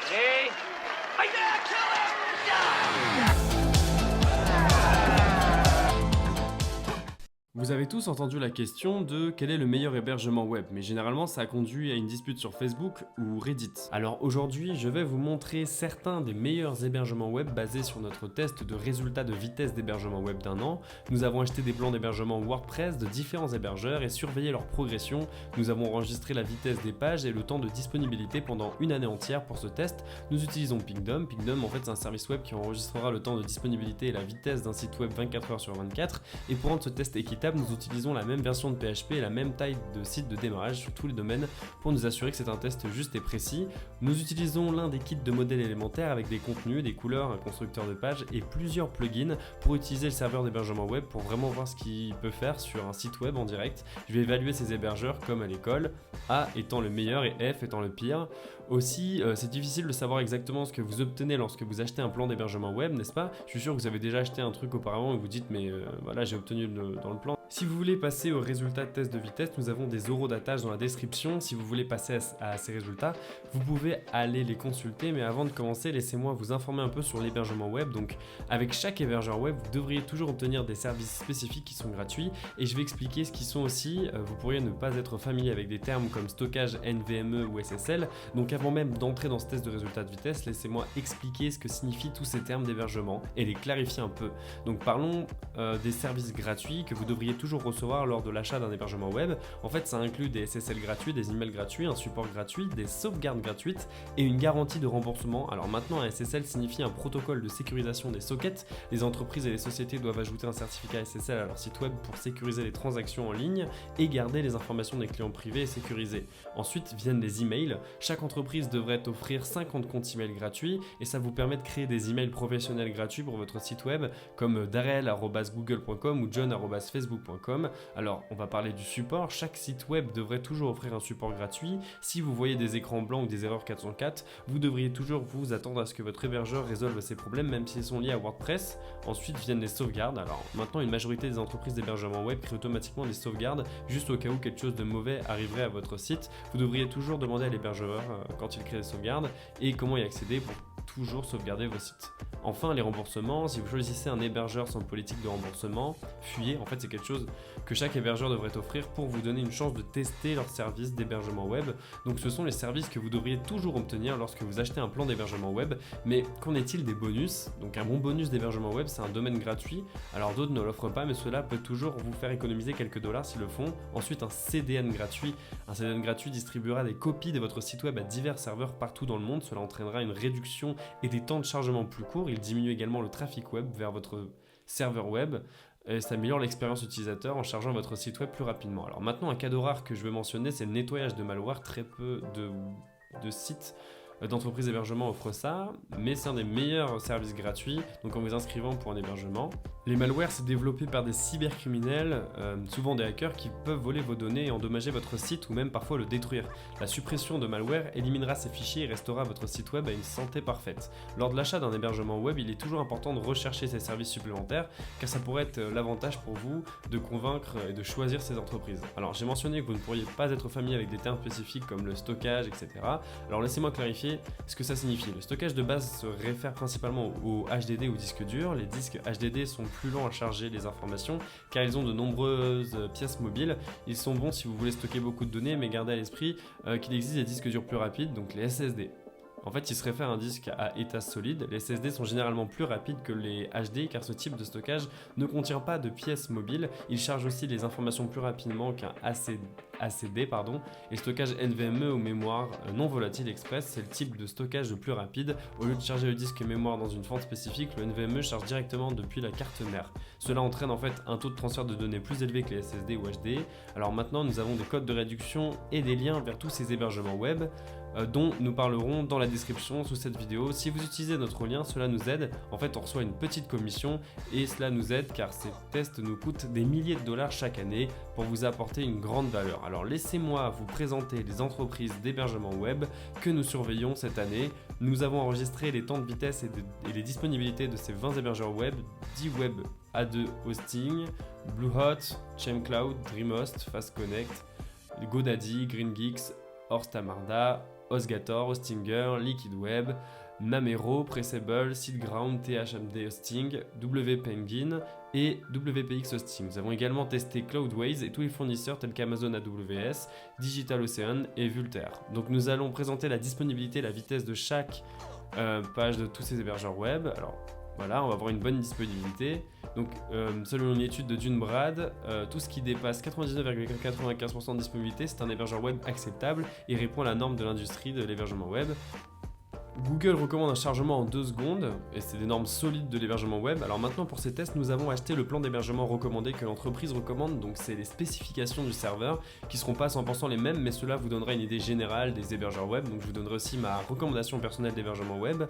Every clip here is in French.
Hey! I gotta kill him! Vous avez tous entendu la question de quel est le meilleur hébergement web, mais généralement ça a conduit à une dispute sur Facebook ou Reddit. Alors aujourd'hui, je vais vous montrer certains des meilleurs hébergements web basés sur notre test de résultats de vitesse d'hébergement web d'1 an. Nous avons acheté des plans d'hébergement WordPress de différents hébergeurs et surveillé leur progression. Nous avons enregistré la vitesse des pages et le temps de disponibilité pendant une année entière pour ce test. Nous utilisons Pingdom. Pingdom, en fait, c'est un service web qui enregistrera le temps de disponibilité et la vitesse d'un site web 24 heures sur 24. Et pour rendre ce test équitable, nous utilisons la même version de PHP et la même taille de site de démarrage sur tous les domaines pour nous assurer que c'est un test juste et précis. Nous utilisons l'un des kits de modèles élémentaires avec des contenus, des couleurs, un constructeur de page et plusieurs plugins pour utiliser le serveur d'hébergement web pour vraiment voir ce qu'il peut faire sur un site web en direct. Je vais évaluer ces hébergeurs comme à l'école, A étant le meilleur et F étant le pire. Aussi, c'est difficile de savoir exactement ce que vous obtenez lorsque vous achetez un plan d'hébergement web, n'est-ce pas? Je suis sûr que vous avez déjà acheté un truc auparavant et vous dites mais voilà, j'ai obtenu dans le plan. Si vous voulez passer aux résultats de test de vitesse, nous avons des horodatage dans la description. Si vous voulez passer à ces résultats, vous pouvez aller les consulter. Mais avant de commencer, laissez-moi vous informer un peu sur l'hébergement web. Donc, avec chaque hébergeur web, vous devriez toujours obtenir des services spécifiques qui sont gratuits. Et je vais expliquer ce qu'ils sont aussi. Vous pourriez ne pas être familier avec des termes comme stockage, NVMe ou SSL. Donc, avant même d'entrer dans ce test de résultats de vitesse, laissez-moi expliquer ce que signifient tous ces termes d'hébergement et les clarifier un peu. Donc, parlons des services gratuits que vous devriez toujours recevoir lors de l'achat d'un hébergement web. En fait, ça inclut des SSL gratuits, des emails gratuits, un support gratuit, des sauvegardes gratuites et une garantie de remboursement. Alors maintenant, un SSL signifie un protocole de sécurisation des sockets. Les entreprises et les sociétés doivent ajouter un certificat SSL à leur site web pour sécuriser les transactions en ligne et garder les informations des clients privés et sécurisées. Ensuite viennent les emails. Chaque entreprise devrait offrir 50 comptes email gratuits et ça vous permet de créer des emails professionnels gratuits pour votre site web comme darel@google.com ou john@facebook.com. Alors, on va parler du support. Chaque site web devrait toujours offrir un support gratuit. Si vous voyez des écrans blancs ou des erreurs 404, vous devriez toujours vous attendre à ce que votre hébergeur résolve ces problèmes, même s'ils sont liés à WordPress. Ensuite viennent les sauvegardes. Alors, maintenant, une majorité des entreprises d'hébergement web créent automatiquement des sauvegardes, juste au cas où quelque chose de mauvais arriverait à votre site. Vous devriez toujours demander à l'hébergeur quand il crée des sauvegardes et comment y accéder pour toujours sauvegarder vos sites. Enfin, les remboursements. Si vous choisissez un hébergeur sans politique de remboursement, fuyez. En fait, c'est quelque chose que chaque hébergeur devrait offrir pour vous donner une chance de tester leur service d'hébergement web. Donc ce sont les services que vous devriez toujours obtenir lorsque vous achetez un plan d'hébergement web. Mais qu'en est-il des bonus? Donc un bon bonus d'hébergement web, c'est un domaine gratuit. Alors d'autres ne l'offrent pas, mais cela peut toujours vous faire économiser quelques dollars s'ils le font. Ensuite, un CDN gratuit. Un CDN gratuit distribuera des copies de votre site web à divers serveurs partout dans le monde. Cela entraînera une réduction et des temps de chargement plus courts. Il diminue également le trafic web vers votre serveur web. Et ça améliore l'expérience utilisateur en chargeant votre site web plus rapidement. Alors maintenant, un cadeau rare que je veux mentionner, c'est le nettoyage de malware. Très peu de sites d'entreprises d'hébergement offrent ça, mais c'est un des meilleurs services gratuits, donc en vous inscrivant pour un hébergement. Les malwares, c'est développé par des cybercriminels, souvent des hackers qui peuvent voler vos données et endommager votre site ou même parfois le détruire. La suppression de malware éliminera ces fichiers et restaurera votre site web à une santé parfaite. Lors de l'achat d'un hébergement web, il est toujours important de rechercher ces services supplémentaires car ça pourrait être l'avantage pour vous de convaincre et de choisir ces entreprises. Alors j'ai mentionné que vous ne pourriez pas être familier avec des termes spécifiques comme le stockage, etc. Alors laissez-moi clarifier ce que ça signifie. Le stockage de base se réfère principalement au HDD ou disque dur. Les disques HDD sont plus lents à charger les informations car ils ont de nombreuses pièces mobiles. Ils sont bons si vous voulez stocker beaucoup de données, mais gardez à l'esprit qu'il existe des disques durs plus rapides, donc les SSD. En fait, il se réfère à un disque à état solide. Les SSD sont généralement plus rapides que les HD car ce type de stockage ne contient pas de pièces mobiles. Il charge aussi les informations plus rapidement qu'un ACD. Et le stockage NVMe ou mémoire non volatile express, c'est le type de stockage le plus rapide. Au lieu de charger le disque mémoire dans une fente spécifique, le NVMe charge directement depuis la carte mère. Cela entraîne en fait un taux de transfert de données plus élevé que les SSD ou HD. Alors maintenant, nous avons des codes de réduction et des liens vers tous ces hébergements web dont nous parlerons dans la description sous cette vidéo. Si vous utilisez notre lien, cela nous aide. En fait, on reçoit une petite commission et cela nous aide car ces tests nous coûtent des milliers de dollars chaque année pour vous apporter une grande valeur. Alors laissez-moi vous présenter les entreprises d'hébergement web que nous surveillons cette année. Nous avons enregistré les temps de vitesse et les disponibilités de ces 20 hébergeurs web: D-Web A2 Hosting, Bluehost, ChainCloud, DreamHost, FastConnect, GoDaddy, GreenGeeks, Horst Amarda, HostGator, Hostinger, LiquidWeb, Namero, Pressable, SiteGround, THMD Hosting, WPengine et WPX Hosting. Nous avons également testé Cloudways et tous les fournisseurs tels qu'Amazon AWS, DigitalOcean et Vultr. Donc nous allons présenter la disponibilité et la vitesse de chaque page de tous ces hébergeurs web. Alors voilà, on va avoir une bonne disponibilité. Donc selon une étude de Dunebrad, tout ce qui dépasse 99,95% de disponibilité, c'est un hébergeur web acceptable et répond à la norme de l'industrie de l'hébergement web. Google recommande un chargement en 2 secondes, et c'est des normes solides de l'hébergement web. Alors maintenant pour ces tests, nous avons acheté le plan d'hébergement recommandé que l'entreprise recommande, donc c'est les spécifications du serveur qui seront pas à 100% les mêmes, mais cela vous donnera une idée générale des hébergeurs web. Donc je vous donnerai aussi ma recommandation personnelle d'hébergement web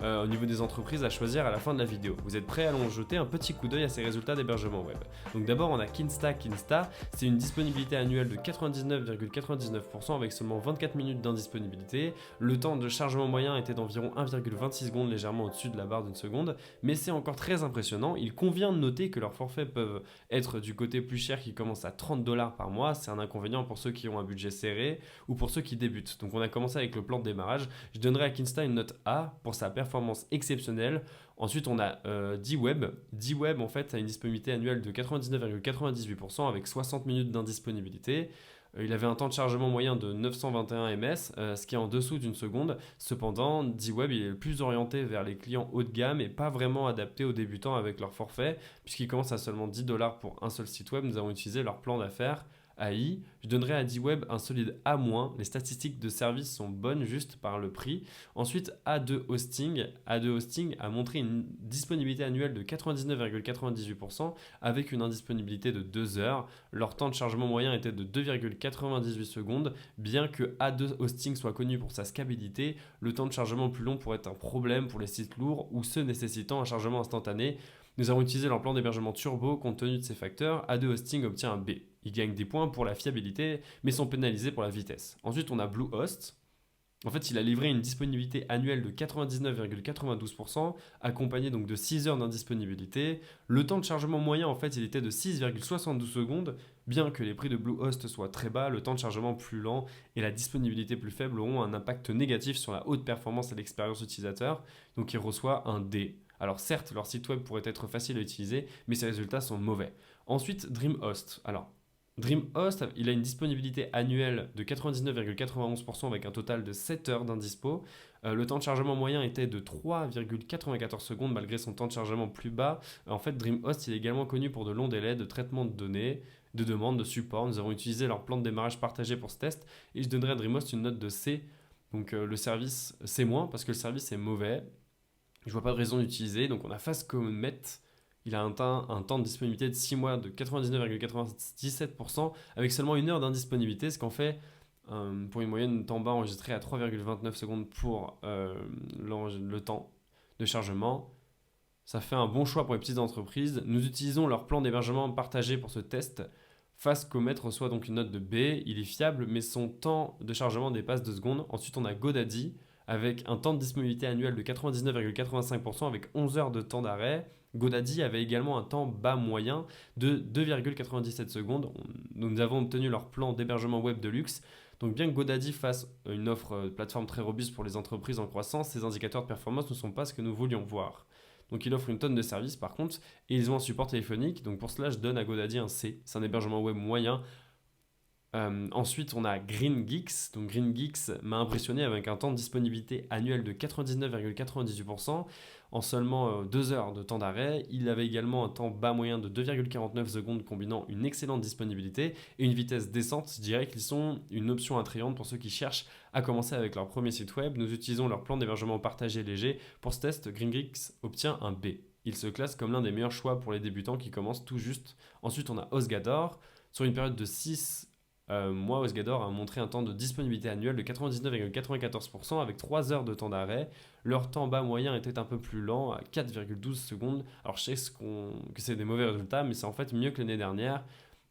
au niveau des entreprises à choisir à la fin de la vidéo. Vous êtes prêts? Allons jeter un petit coup d'œil à ces résultats d'hébergement web. Donc d'abord on a Kinsta. Kinsta, c'est une disponibilité annuelle de 99,99% avec seulement 24 minutes d'indisponibilité. Le temps de chargement moyen était d'environ 1,26 secondes, légèrement au-dessus de la barre d'une seconde, mais c'est encore très impressionnant. Il convient de noter que leurs forfaits peuvent être du côté plus cher qui commence à $30 par mois. C'est un inconvénient pour ceux qui ont un budget serré ou pour ceux qui débutent. Donc on a commencé avec le plan de démarrage. Je donnerai à Kinsta une note A pour sa performance exceptionnelle. Ensuite, on a D-Web. D-Web, en fait, a une disponibilité annuelle de 99,98% avec 60 minutes d'indisponibilité. Il avait un temps de chargement moyen de 921 ms, ce qui est en dessous d'une seconde. Cependant, D-Web il est plus orienté vers les clients haut de gamme et pas vraiment adapté aux débutants avec leur forfait, puisqu'il commence à seulement $10 pour un seul site web. Nous avons utilisé leur plan d'affaires AI. Je donnerai à D-Web un solide A-. Les statistiques de service sont bonnes juste par le prix. Ensuite, A2 Hosting. A2 Hosting a montré une disponibilité annuelle de 99,98% avec une indisponibilité de 2 heures. Leur temps de chargement moyen était de 2,98 secondes. Bien que A2 Hosting soit connu pour sa scalabilité, le temps de chargement plus long pourrait être un problème pour les sites lourds ou ceux nécessitant un chargement instantané. Nous avons utilisé leur plan d'hébergement turbo compte tenu de ces facteurs. A2 Hosting obtient un B. Ils gagnent des points pour la fiabilité, mais sont pénalisés pour la vitesse. Ensuite, on a Bluehost. En fait, il a livré une disponibilité annuelle de 99,92%, accompagné donc de 6 heures d'indisponibilité. Le temps de chargement moyen, en fait, il était de 6,72 secondes. Bien que les prix de Bluehost soient très bas, le temps de chargement plus lent et la disponibilité plus faible auront un impact négatif sur la haute performance et l'expérience utilisateur. Donc, il reçoit un D. Alors certes, leur site web pourrait être facile à utiliser, mais ses résultats sont mauvais. Ensuite, DreamHost. Alors, DreamHost, il a une disponibilité annuelle de 99,91% avec un total de 7 heures d'indispo. Le temps de chargement moyen était de 3,94 secondes malgré son temps de chargement plus bas. En fait, DreamHost il est également connu pour de longs délais de traitement de données, de demandes, de support. Nous avons utilisé leur plan de démarrage partagé pour ce test et je donnerai à DreamHost une note de C. Donc le service, C- parce que le service est mauvais. Je vois pas de raison d'utiliser. Donc on a Fastcomet. Il a un temps de disponibilité de 6 mois de 99,97% avec seulement 1 heure d'indisponibilité, ce qu'en fait pour une moyenne de temps bas enregistré à 3,29 secondes pour le temps de chargement. Ça fait un bon choix pour les petites entreprises. Nous utilisons leur plan d'hébergement partagé pour ce test. Fastcomet reçoit donc une note de B. Il est fiable, mais son temps de chargement dépasse 2 secondes. Ensuite, on a GoDaddy avec un temps de disponibilité annuel de 99,85% avec 11 heures de temps d'arrêt. GoDaddy avait également un temps bas moyen de 2,97 secondes. Nous avons obtenu leur plan d'hébergement web de luxe. Donc bien que GoDaddy fasse une offre de plateforme très robuste pour les entreprises en croissance, ces indicateurs de performance ne sont pas ce que nous voulions voir. Donc il offre une tonne de services par contre, et ils ont un support téléphonique. Donc pour cela, je donne à GoDaddy un C. C'est un hébergement web moyen. Ensuite, on a GreenGeeks. Donc GreenGeeks m'a impressionné avec un temps de disponibilité annuel de 99,98% en seulement 2 heures de temps d'arrêt. Il avait également un temps bas moyen de 2,49 secondes combinant une excellente disponibilité et une vitesse décente. Je dirais qu'ils sont une option attrayante pour ceux qui cherchent à commencer avec leur premier site web. Nous utilisons leur plan d'hébergement partagé léger. Pour ce test, GreenGeeks obtient un B. Il se classe comme l'un des meilleurs choix pour les débutants qui commencent tout juste. Ensuite, on a HostGator. Sur une période de 6 mois, HostGator a montré un temps de disponibilité annuel de 99,94% avec 3 heures de temps d'arrêt. Leur temps bas moyen était un peu plus lent, à 4,12 secondes. Alors je sais que c'est des mauvais résultats, mais c'est en fait mieux que l'année dernière.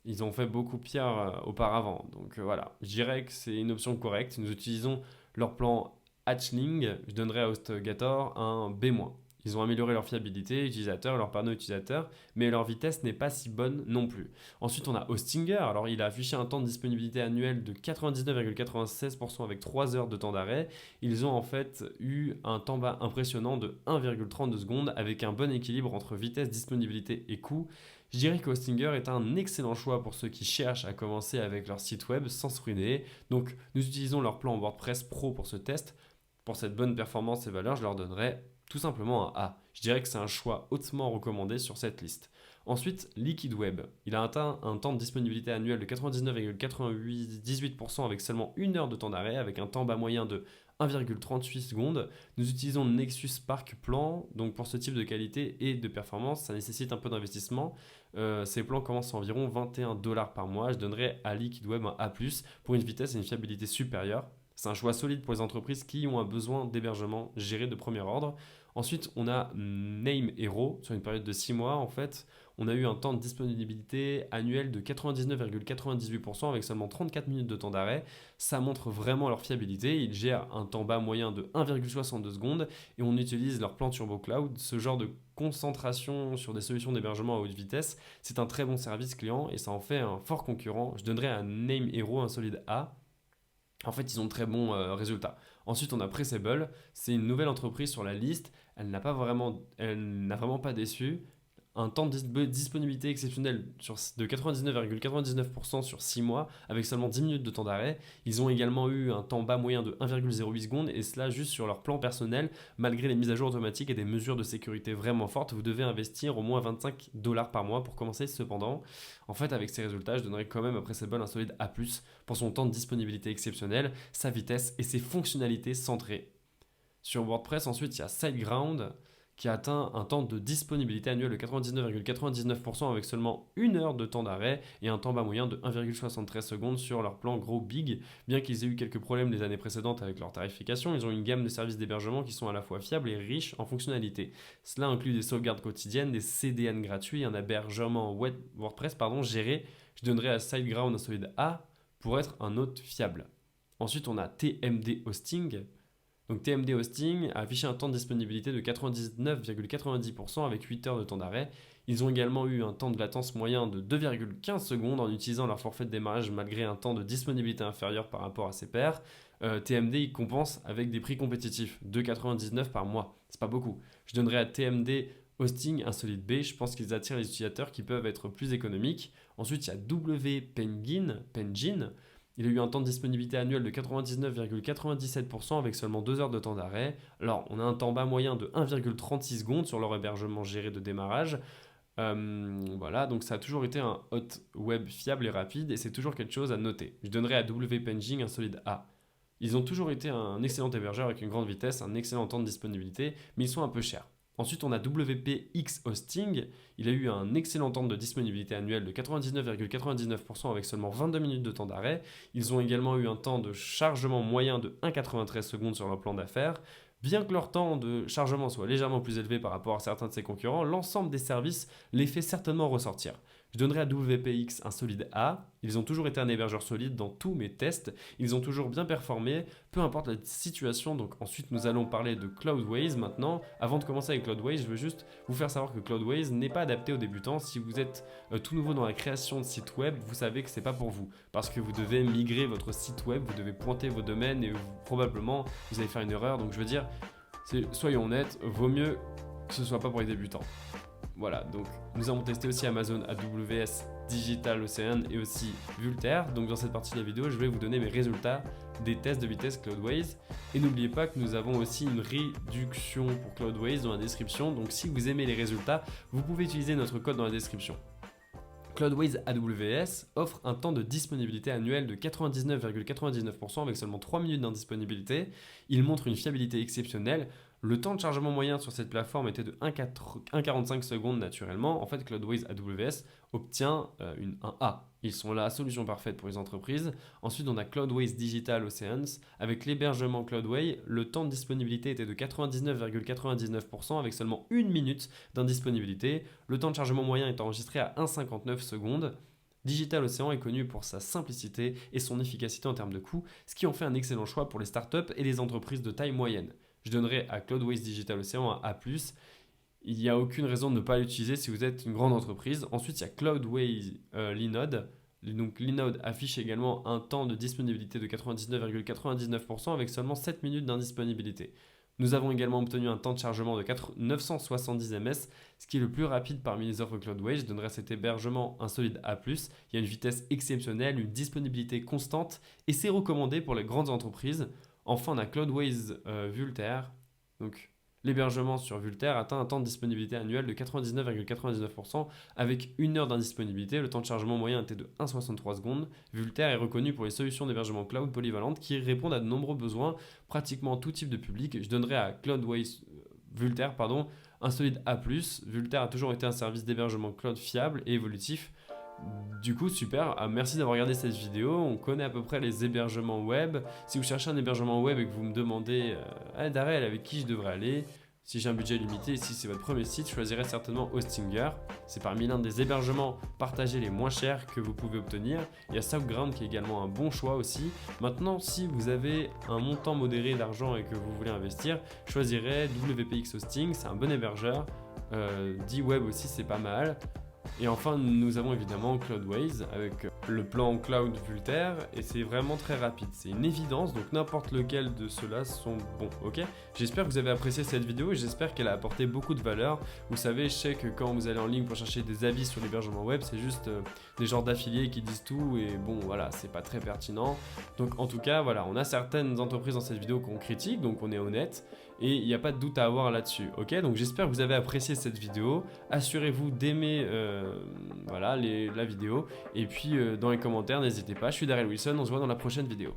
Ils ont fait beaucoup pire auparavant. Donc voilà, je dirais que c'est une option correcte. Nous utilisons leur plan Hatchling. Je donnerai à HostGator un B-. Ils ont amélioré leur fiabilité utilisateur, leur panneau utilisateur, mais leur vitesse n'est pas si bonne non plus. Ensuite, on a Hostinger. Alors, il a affiché un temps de disponibilité annuel de 99,96% avec 3 heures de temps d'arrêt. Ils ont en fait eu un temps bas impressionnant de 1,32 secondes avec un bon équilibre entre vitesse, disponibilité et coût. Je dirais que Hostinger est un excellent choix pour ceux qui cherchent à commencer avec leur site web sans se ruiner. Donc, nous utilisons leur plan WordPress Pro pour ce test. Pour cette bonne performance et valeur, je leur donnerai tout simplement un A. Je dirais que c'est un choix hautement recommandé sur cette liste. Ensuite, Liquid Web. Il a atteint un temps de disponibilité annuel de 99,98% avec seulement 1 heure de temps d'arrêt, avec un temps bas moyen de 1,38 secondes. Nous utilisons Nexus Spark Plan, donc pour ce type de qualité et de performance, ça nécessite un peu d'investissement. Ces plans commencent à environ 21 $ par mois. Je donnerai à Liquid Web un A+, pour une vitesse et une fiabilité supérieure. C'est un choix solide pour les entreprises qui ont un besoin d'hébergement géré de premier ordre. Ensuite, on a Name Hero. Sur une période de 6 mois, en fait, on a eu un temps de disponibilité annuel de 99,98% avec seulement 34 minutes de temps d'arrêt. Ça montre vraiment leur fiabilité. Ils gèrent un temps bas moyen de 1,62 secondes et on utilise leur plan Turbo Cloud. Ce genre de concentration sur des solutions d'hébergement à haute vitesse, c'est un très bon service client et ça en fait un fort concurrent. Je donnerais à Name Hero un solide A. En fait, ils ont de très bons résultats. Ensuite, on a Pressable. C'est une nouvelle entreprise sur la liste. Elle n'a vraiment pas déçu. Un temps de disponibilité exceptionnel de 99,99% sur 6 mois avec seulement 10 minutes de temps d'arrêt. Ils ont également eu un temps bas moyen de 1,08 secondes et cela juste sur leur plan personnel. Malgré les mises à jour automatiques et des mesures de sécurité vraiment fortes, vous devez investir au moins 25 $ par mois pour commencer. Cependant, en fait, avec ces résultats, je donnerais quand même à Pressable un solide A+, pour son temps de disponibilité exceptionnel, sa vitesse et ses fonctionnalités centrées. Sur WordPress, ensuite, il y a SiteGround qui a atteint un temps de disponibilité annuel de 99,99% avec seulement 1 heure de temps d'arrêt et un temps bas moyen de 1,73 secondes sur leur plan Grow Big. Bien qu'ils aient eu quelques problèmes les années précédentes avec leur tarification, ils ont une gamme de services d'hébergement qui sont à la fois fiables et riches en fonctionnalités. Cela inclut des sauvegardes quotidiennes, des CDN gratuits et un hébergement WordPress géré. Je donnerais à SiteGround un solide A pour être un hôte fiable. Ensuite, on a TMD Hosting. Donc TMD Hosting a affiché un temps de disponibilité de 99,90% avec 8 heures de temps d'arrêt. Ils ont également eu un temps de latence moyen de 2,15 secondes en utilisant leur forfait de démarrage malgré un temps de disponibilité inférieur par rapport à ses pairs. TMD il compense avec des prix compétitifs, 2,99 par mois. C'est pas beaucoup. Je donnerais à TMD Hosting un solide B. Je pense qu'ils attirent les utilisateurs qui peuvent être plus économiques. Ensuite, il y a WPengine. Il a eu un temps de disponibilité annuel de 99,97% avec seulement 2 heures de temps d'arrêt. Alors, on a un temps bas moyen de 1,36 secondes sur leur hébergement géré de démarrage. Voilà, donc ça a toujours été un hot web fiable et rapide et c'est toujours quelque chose à noter. Je donnerai à WPengine un solide A. Ils ont toujours été un excellent hébergeur avec une grande vitesse, un excellent temps de disponibilité, mais ils sont un peu chers. Ensuite, on a WPX Hosting. Il a eu un excellent temps de disponibilité annuel de 99,99% avec seulement 22 minutes de temps d'arrêt. Ils ont également eu un temps de chargement moyen de 1,93 secondes sur leur plan d'affaires. Bien que leur temps de chargement soit légèrement plus élevé par rapport à certains de ses concurrents, l'ensemble des services les fait certainement ressortir. Je donnerai à WPX un solide A. Ils ont toujours été un hébergeur solide dans tous mes tests. Ils ont toujours bien performé, peu importe la situation. Donc ensuite, nous allons parler de Cloudways maintenant. Avant de commencer avec Cloudways, je veux juste vous faire savoir que Cloudways n'est pas adapté aux débutants. Si vous êtes tout nouveau dans la création de site web, vous savez que c'est pas pour vous. Parce que vous devez migrer votre site web, vous devez pointer vos domaines et probablement vous allez faire une erreur. Donc je veux dire, soyons honnêtes, vaut mieux que ce soit pas pour les débutants. Voilà, donc nous avons testé aussi Amazon AWS Digital Ocean et aussi Vultr. Donc dans cette partie de la vidéo, je vais vous donner mes résultats des tests de vitesse Cloudways. Et n'oubliez pas que nous avons aussi une réduction pour Cloudways dans la description. Donc si vous aimez les résultats, vous pouvez utiliser notre code dans la description. Cloudways AWS offre un temps de disponibilité annuel de 99,99% avec seulement 3 minutes d'indisponibilité. Il montre une fiabilité exceptionnelle. Le temps de chargement moyen sur cette plateforme était de 1,45 secondes naturellement. En fait, Cloudways AWS obtient un A. Ils sont la solution parfaite pour les entreprises. Ensuite, on a Cloudways Digital Oceans. Avec l'hébergement Cloudway, le temps de disponibilité était de 99,99% avec seulement 1 minute d'indisponibilité. Le temps de chargement moyen est enregistré à 1,59 secondes. Digital Ocean est connu pour sa simplicité et son efficacité en termes de coût, ce qui en fait un excellent choix pour les startups et les entreprises de taille moyenne. je donnerai à Cloudways Digital Ocean un A+. Il n'y a aucune raison de ne pas l'utiliser si vous êtes une grande entreprise. Ensuite, il y a Cloudways Linode. Donc Linode affiche également un temps de disponibilité de 99,99% avec seulement 7 minutes d'indisponibilité. Nous avons également obtenu un temps de chargement de 970 ms, ce qui est le plus rapide parmi les offres Cloudways. Je donnerai à cet hébergement un solide A+. Il y a une vitesse exceptionnelle, une disponibilité constante et c'est recommandé pour les grandes entreprises. Enfin, on a Cloudways Vultr. Donc, l'hébergement sur Vultr atteint un temps de disponibilité annuel de 99,99% avec 1 heure d'indisponibilité. Le temps de chargement moyen était de 1,63 secondes. Vultr est reconnu pour les solutions d'hébergement cloud polyvalentes qui répondent à de nombreux besoins, pratiquement tout type de public. Je donnerai à Cloudways Vultr un solide A+. Vultr a toujours été un service d'hébergement cloud fiable et évolutif. Du coup, super, merci d'avoir regardé cette vidéo. On connaît à peu près les hébergements web. Si vous cherchez un hébergement web et que vous me demandez Darrell, avec qui je devrais aller, si j'ai un budget limité et si c'est votre premier site, je choisirais certainement Hostinger. C'est parmi l'un des hébergements partagés les moins chers que vous pouvez obtenir. Il y a SoundGround qui est également un bon choix aussi. Maintenant, si vous avez un montant modéré d'argent et que vous voulez investir, je choisirais WPX Hosting, c'est un bon hébergeur. D-Web aussi, c'est pas mal. Et enfin, nous avons évidemment Cloudways avec le plan Cloud Vultr et c'est vraiment très rapide. C'est une évidence, donc n'importe lequel de ceux-là sont bons, ok? J'espère que vous avez apprécié cette vidéo et j'espère qu'elle a apporté beaucoup de valeur. Vous savez, je sais que quand vous allez en ligne pour chercher des avis sur l'hébergement web, c'est juste des genres d'affiliés qui disent tout et bon, voilà, c'est pas très pertinent. Donc en tout cas, voilà, on a certaines entreprises dans cette vidéo qu'on critique, donc on est honnête. Et il n'y a pas de doute à avoir là-dessus, ok? Donc j'espère que vous avez apprécié cette vidéo. Assurez-vous d'aimer la vidéo. Et puis dans les commentaires, n'hésitez pas. Je suis Darrell Wilson, on se voit dans la prochaine vidéo.